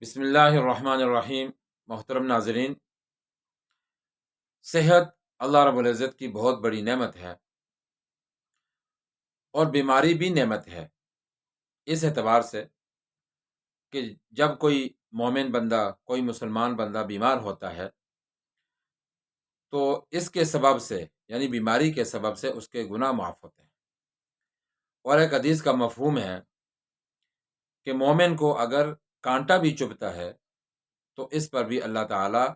بسم اللہ الرحمن الرحیم۔ محترم ناظرین، صحت اللہ رب العزت کی بہت بڑی نعمت ہے اور بیماری بھی نعمت ہے، اس اعتبار سے کہ جب کوئی مومن بندہ، کوئی مسلمان بندہ بیمار ہوتا ہے تو اس کے سبب سے، یعنی بیماری کے سبب سے اس کے گناہ معاف ہوتے ہیں۔ اور ایک حدیث کا مفہوم ہے کہ مومن کو اگر کانٹا بھی چبھتا ہے تو اس پر بھی اللہ تعالیٰ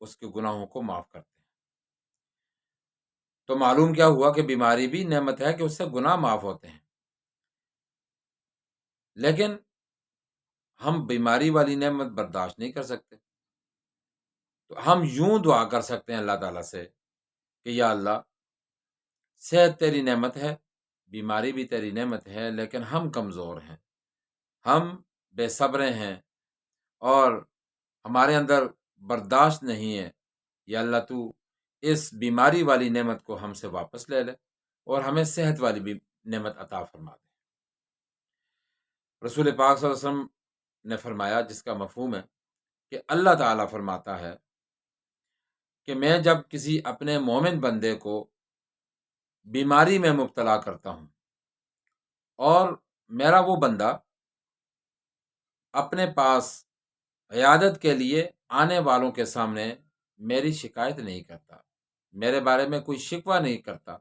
اس کے گناہوں کو معاف کرتے ہیں۔ تو معلوم کیا ہوا کہ بیماری بھی نعمت ہے کہ اس سے گناہ معاف ہوتے ہیں، لیکن ہم بیماری والی نعمت برداشت نہیں کر سکتے، تو ہم یوں دعا کر سکتے ہیں اللہ تعالیٰ سے کہ یا اللہ، صحت تیری نعمت ہے، بیماری بھی تیری نعمت ہے، لیکن ہم کمزور ہیں، ہم بے صبر ہیں اور ہمارے اندر برداشت نہیں ہے۔ یا اللہ، تو اس بیماری والی نعمت کو ہم سے واپس لے لے اور ہمیں صحت والی بھی نعمت عطا فرما دے۔ رسول پاک صلی اللہ علیہ وسلم نے فرمایا، جس کا مفہوم ہے کہ اللہ تعالیٰ فرماتا ہے کہ میں جب کسی اپنے مومن بندے کو بیماری میں مبتلا کرتا ہوں اور میرا وہ بندہ اپنے پاس عیادت کے لیے آنے والوں کے سامنے میری شکایت نہیں کرتا، میرے بارے میں کوئی شکوہ نہیں کرتا،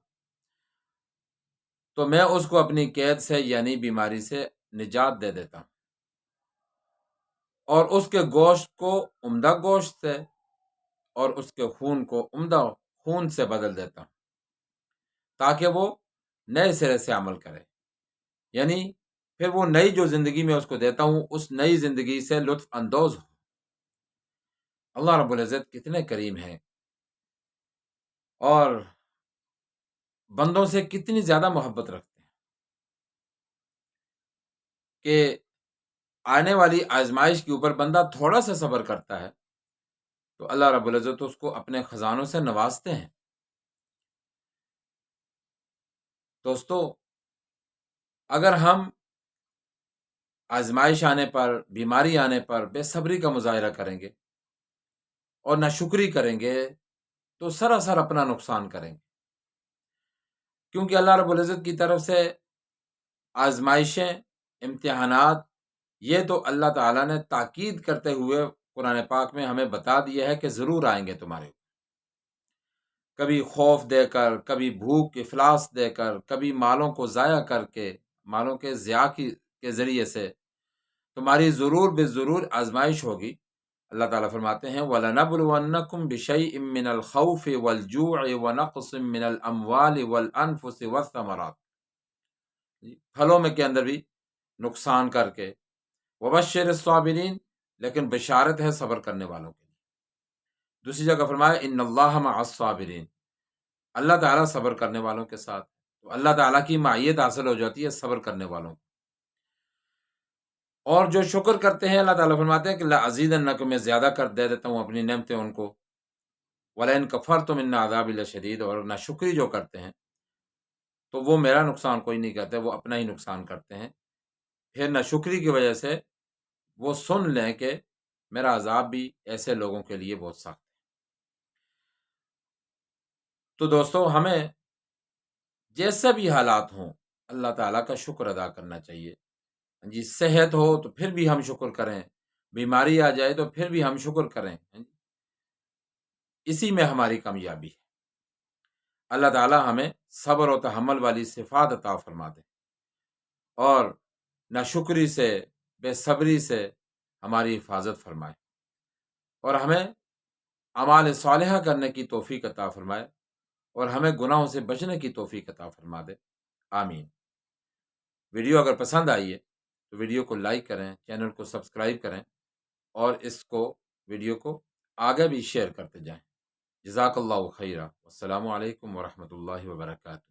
تو میں اس کو اپنی قید سے، یعنی بیماری سے نجات دے دیتا ہوں اور اس کے گوشت کو عمدہ گوشت سے اور اس کے خون کو عمدہ خون سے بدل دیتا ہوں تاکہ وہ نئے سرے سے عمل کرے، یعنی پھر وہ نئی جو زندگی میں اس کو دیتا ہوں، اس نئی زندگی سے لطف اندوز ہو۔ اللہ رب العزت کتنے کریم ہیں اور بندوں سے کتنی زیادہ محبت رکھتے ہیں کہ آنے والی آزمائش کے اوپر بندہ تھوڑا سا صبر کرتا ہے تو اللہ رب العزت اس کو اپنے خزانوں سے نوازتے ہیں۔ دوستو، اگر ہم آزمائش آنے پر، بیماری آنے پر بے صبری کا مظاہرہ کریں گے اور ناشکری کریں گے تو سراسر اپنا نقصان کریں گے، کیونکہ اللہ رب العزت کی طرف سے آزمائشیں، امتحانات، یہ تو اللہ تعالیٰ نے تاکید کرتے ہوئے قرآن پاک میں ہمیں بتا دیا ہے کہ ضرور آئیں گے تمہارے اوپر، کبھی خوف دے کر، کبھی بھوک افلاس دے کر، کبھی مالوں کو ضائع کر کے، مالوں کے ضیاع کے ذریعے سے تمہاری ضرور بے ضرور آزمائش ہوگی۔ اللہ تعالیٰ فرماتے ہیں وَلَنَبْلُوَنَّكُمْ بِشَيْءٍ مِّنَ الْخَوْفِ وَالْجُوعِ وَنَقْصٍ مِّنَ الْأَمْوَالِ وَالْأَنفُسِ وَالثَّمَرَاتِ، پھلوں میں کے اندر بھی نقصان کر کے، وَبَشِّرِ الصَّابِرِينَ، لیکن بشارت ہے صبر کرنے والوں کے لیے۔ دوسری جگہ فرمایا ان اللہ مع الصابرین، اللہ تعالیٰ صبر کرنے والوں کے ساتھ، تو اللہ تعالیٰ کی معیت حاصل ہو جاتی ہے صبر کرنے والوں کو۔ اور جو شکر کرتے ہیں، اللہ تعالیٰ فرماتے ہیں کہ لَأَزِيدَنَّكُمْ، میں زیادہ کر دے دیتا ہوں اپنی نعمتیں ان کو، وَلَئِن كَفَرْتُمْ إِنَّ عَذَابِي لَشَدِيدٌ، اور ناشکری جو کرتے ہیں تو وہ میرا نقصان کوئی نہیں کرتے، وہ اپنا ہی نقصان کرتے ہیں۔ پھر ناشکری کی وجہ سے وہ سن لیں کہ میرا عذاب بھی ایسے لوگوں کے لیے بہت سخت ہے۔ تو دوستو، ہمیں جیسے بھی حالات ہوں اللہ تعالیٰ کا شکر ادا کرنا چاہیے۔ جی، صحت ہو تو پھر بھی ہم شکر کریں، بیماری آ جائے تو پھر بھی ہم شکر کریں، اسی میں ہماری کامیابی ہے۔ اللہ تعالیٰ ہمیں صبر و تحمل والی صفات عطا فرما دے اور ناشکری سے، بے صبری سے ہماری حفاظت فرمائے اور ہمیں اعمال صالحہ کرنے کی توفیق عطا فرمائے اور ہمیں گناہوں سے بچنے کی توفیق عطا فرما دے، آمین۔ ویڈیو اگر پسند آئی ہے تو ویڈیو کو لائک کریں، چینل کو سبسکرائب کریں اور اس کو، ویڈیو کو آگے بھی شیئر کرتے جائیں۔ جزاک اللہ خیرہ، والسلام علیکم ورحمۃ اللہ وبرکاتہ۔